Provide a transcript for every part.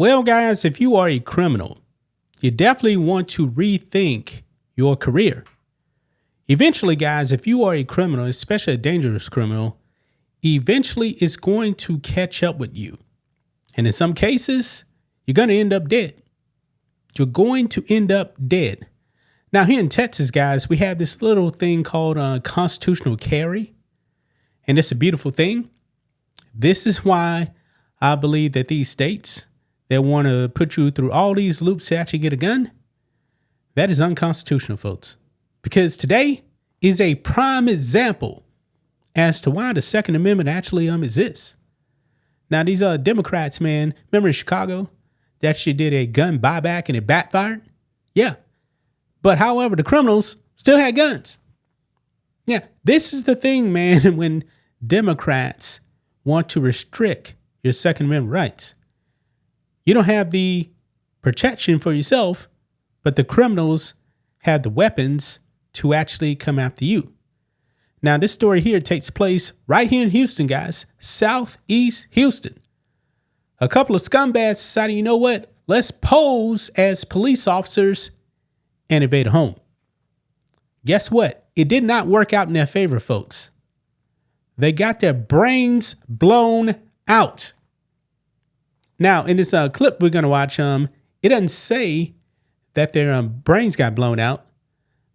Well, guys, if you are a criminal, you definitely want to rethink your career. Eventually, guys, if you are a criminal, especially a dangerous criminal, eventually it's going to catch up with you. And in some cases, you're going to end up dead. You're going to end up dead. Now, here in Texas, guys, we have this little thing called constitutional carry. And it's a beautiful thing. This is why I believe that these states that want to put you through all these loops to actually get a gun, that is unconstitutional, folks. Because today is a prime example as to why the Second Amendment actually exists. Now, these Democrats, man, remember in Chicago, they actually did a gun buyback and it backfired? Yeah. But however, the criminals still had guns. Yeah, this is the thing, man, when Democrats want to restrict your Second Amendment rights. You don't have the protection for yourself, but the criminals have the weapons to actually come after you. Now, this story here takes place right here in Houston, guys, Southeast Houston. A couple of scumbags decided, you know what? Let's pose as police officers and invade a home. Guess what? It did not work out in their favor, folks. They got their brains blown out. Now, in this clip we're going to watch, it doesn't say that their brains got blown out,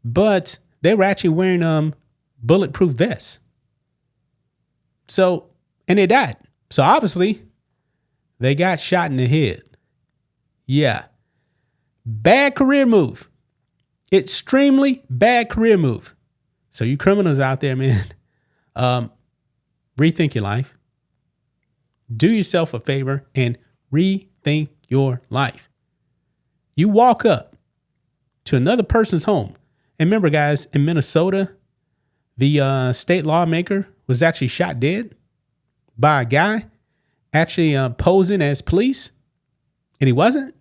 but they were actually wearing bulletproof vests. So, and they died. So obviously, they got shot in the head. Yeah. Bad career move. Extremely bad career move. So you criminals out there, man, rethink your life. Do yourself a favor and rethink your life. You walk up to another person's home. And remember, guys, in Minnesota, the state lawmaker was actually shot dead by a guy actually posing as police. And he wasn't.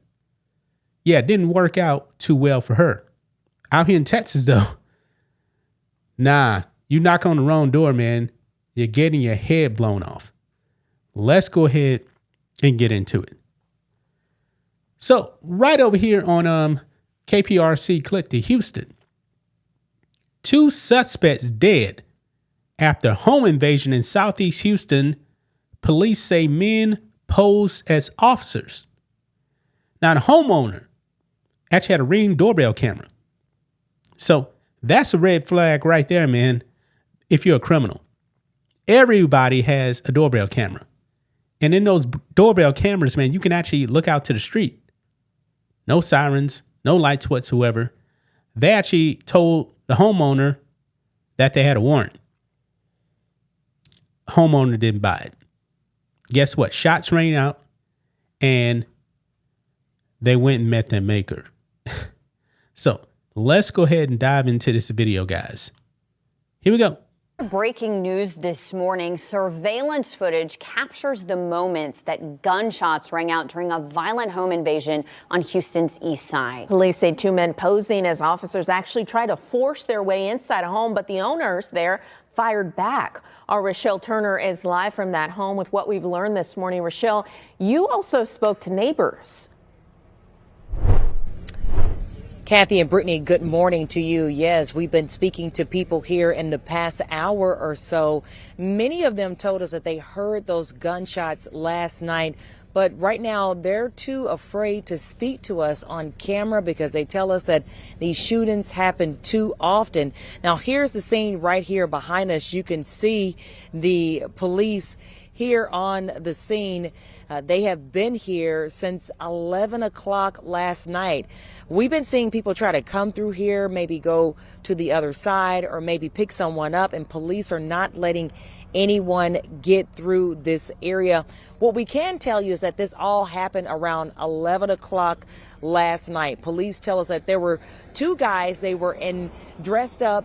Yeah, it didn't work out too well for her. Out here in Texas, though, nah, you knock on the wrong door, man. You're getting your head blown off. Let's go ahead and get into it. So right over here on KPRC, click to Houston. 2 suspects dead after home invasion in Southeast Houston. Police say men pose as officers. Now, the homeowner actually had a Ring doorbell camera. So that's a red flag right there, man, if you're a criminal. Everybody has a doorbell camera. And in those doorbell cameras, man, you can actually look out to the street. No sirens, no lights whatsoever. They actually told the homeowner that they had a warrant. Homeowner didn't buy it. Guess what? Shots rang out and they went and met their maker. So let's go ahead and dive into this video, guys. Here we go. Breaking news this morning. Surveillance footage captures the moments that gunshots rang out during a violent home invasion on Houston's east side. Police say 2 men posing as officers actually tried to force their way inside a home, but the owners there fired back. Our Rochelle Turner is live from that home with what we've learned this morning. Rochelle, you also spoke to neighbors. Kathy and Brittany, good morning to you. Yes, we've been speaking to people here in the past hour or so. Many of them told us that they heard those gunshots last night, but right now they're too afraid to speak to us on camera because they tell us that these shootings happen too often. Now, here's the scene right here behind us. You can see the police here on the scene. They have been here since 11 o'clock last night. We've been seeing people try to come through here, maybe go to the other side or maybe pick someone up, and police are not letting anyone get through this area. What we can tell you is that this all happened around 11 o'clock last night. Police tell us that there were 2 guys. They were dressed up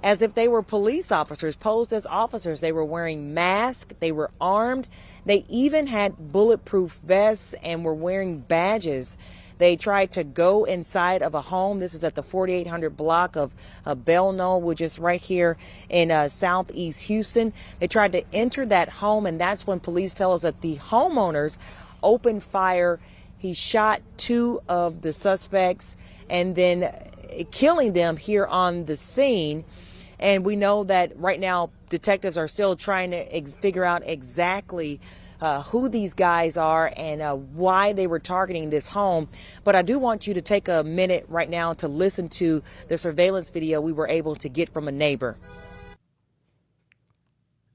as if they were police officers, posed as officers. They were wearing masks. They were armed. They even had bulletproof vests and were wearing badges. They tried to go inside of a home. This is at the 4800 block of Belno, which is right here in Southeast Houston. They tried to enter that home, and that's when police tell us that the homeowners opened fire He shot two of the suspects and then killing them here on the scene. And we know that right now detectives are still trying to figure out exactly who these guys are and why they were targeting this home. But I do want you to take a minute right now to listen to the surveillance video we were able to get from a neighbor.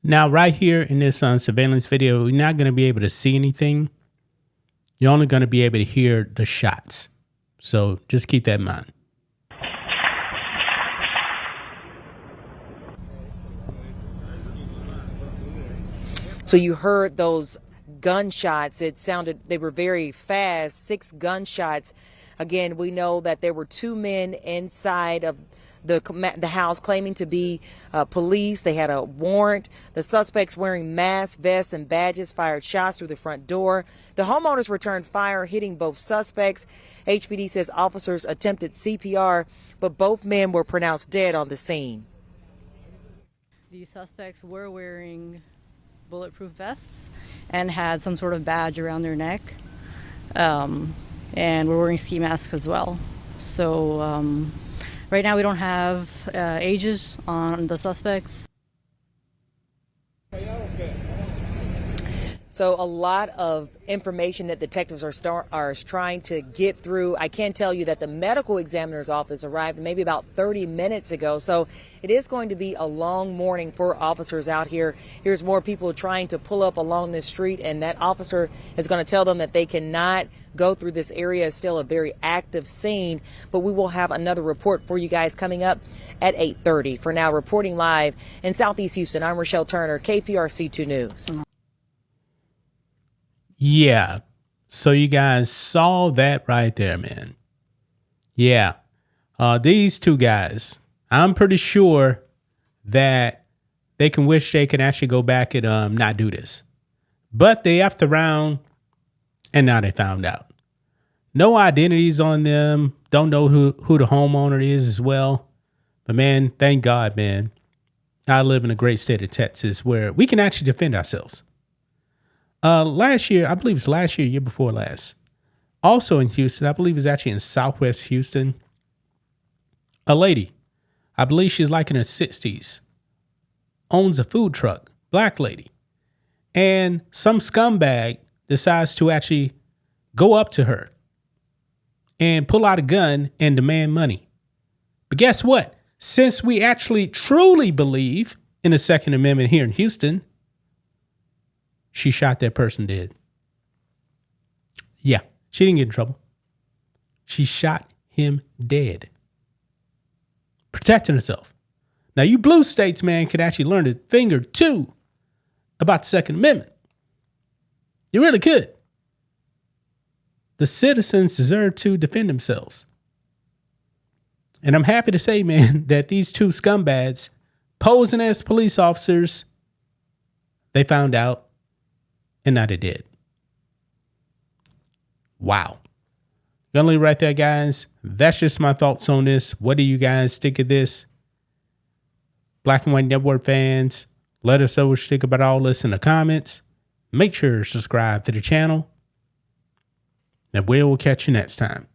Now, right here in this surveillance video, you're not going to be able to see anything. You're only going to be able to hear the shots. So just keep that in mind. So you heard those gunshots. It sounded, they were very fast, 6 gunshots. Again, we know that there were 2 men inside of the house claiming to be police. They had a warrant. The suspects wearing masks, vests, and badges fired shots through the front door. The homeowners returned fire, hitting both suspects. HPD says officers attempted CPR, but both men were pronounced dead on the scene. The suspects were wearing bulletproof vests and had some sort of badge around their neck, and we're wearing ski masks as well. So right now we don't have ages on the suspects. So a lot of information that detectives are trying to get through. I can tell you that the medical examiner's office arrived maybe about 30 minutes ago. So it is going to be a long morning for officers out here. Here's more people trying to pull up along this street, and that officer is going to tell them that they cannot go through this area. It's still a very active scene, but we will have another report for you guys coming up at 8:30. For now, reporting live in Southeast Houston, I'm Rochelle Turner, KPRC 2 News. Yeah. So you guys saw that right there, man. Yeah. These 2 guys, I'm pretty sure that they can wish they could actually go back and not do this. But they upped around and now they found out. No identities on them. Don't know who the homeowner is as well. But man, thank God, man. I live in a great state of Texas where we can actually defend ourselves. Last year, I believe it's last year before last, also in Houston, I believe it's actually in Southwest Houston, a lady, I believe she's like in her 60s, owns a food truck, black lady, and some scumbag decides to actually go up to her and pull out a gun and demand money. But guess what? Since we actually truly believe in the Second Amendment here in Houston, she shot that person dead. Yeah, she didn't get in trouble. She shot him dead. Protecting herself. Now, you blue states, man, could actually learn a thing or two about the Second Amendment. You really could. The citizens deserve to defend themselves. And I'm happy to say, man, that these 2 scumbags posing as police officers, they found out. And now they did. Wow. Gonna leave right there, guys. That's just my thoughts on this. What do you guys think of this? Black and White Network fans, let us know what you think about all this in the comments. Make sure to subscribe to the channel. And we will catch you next time.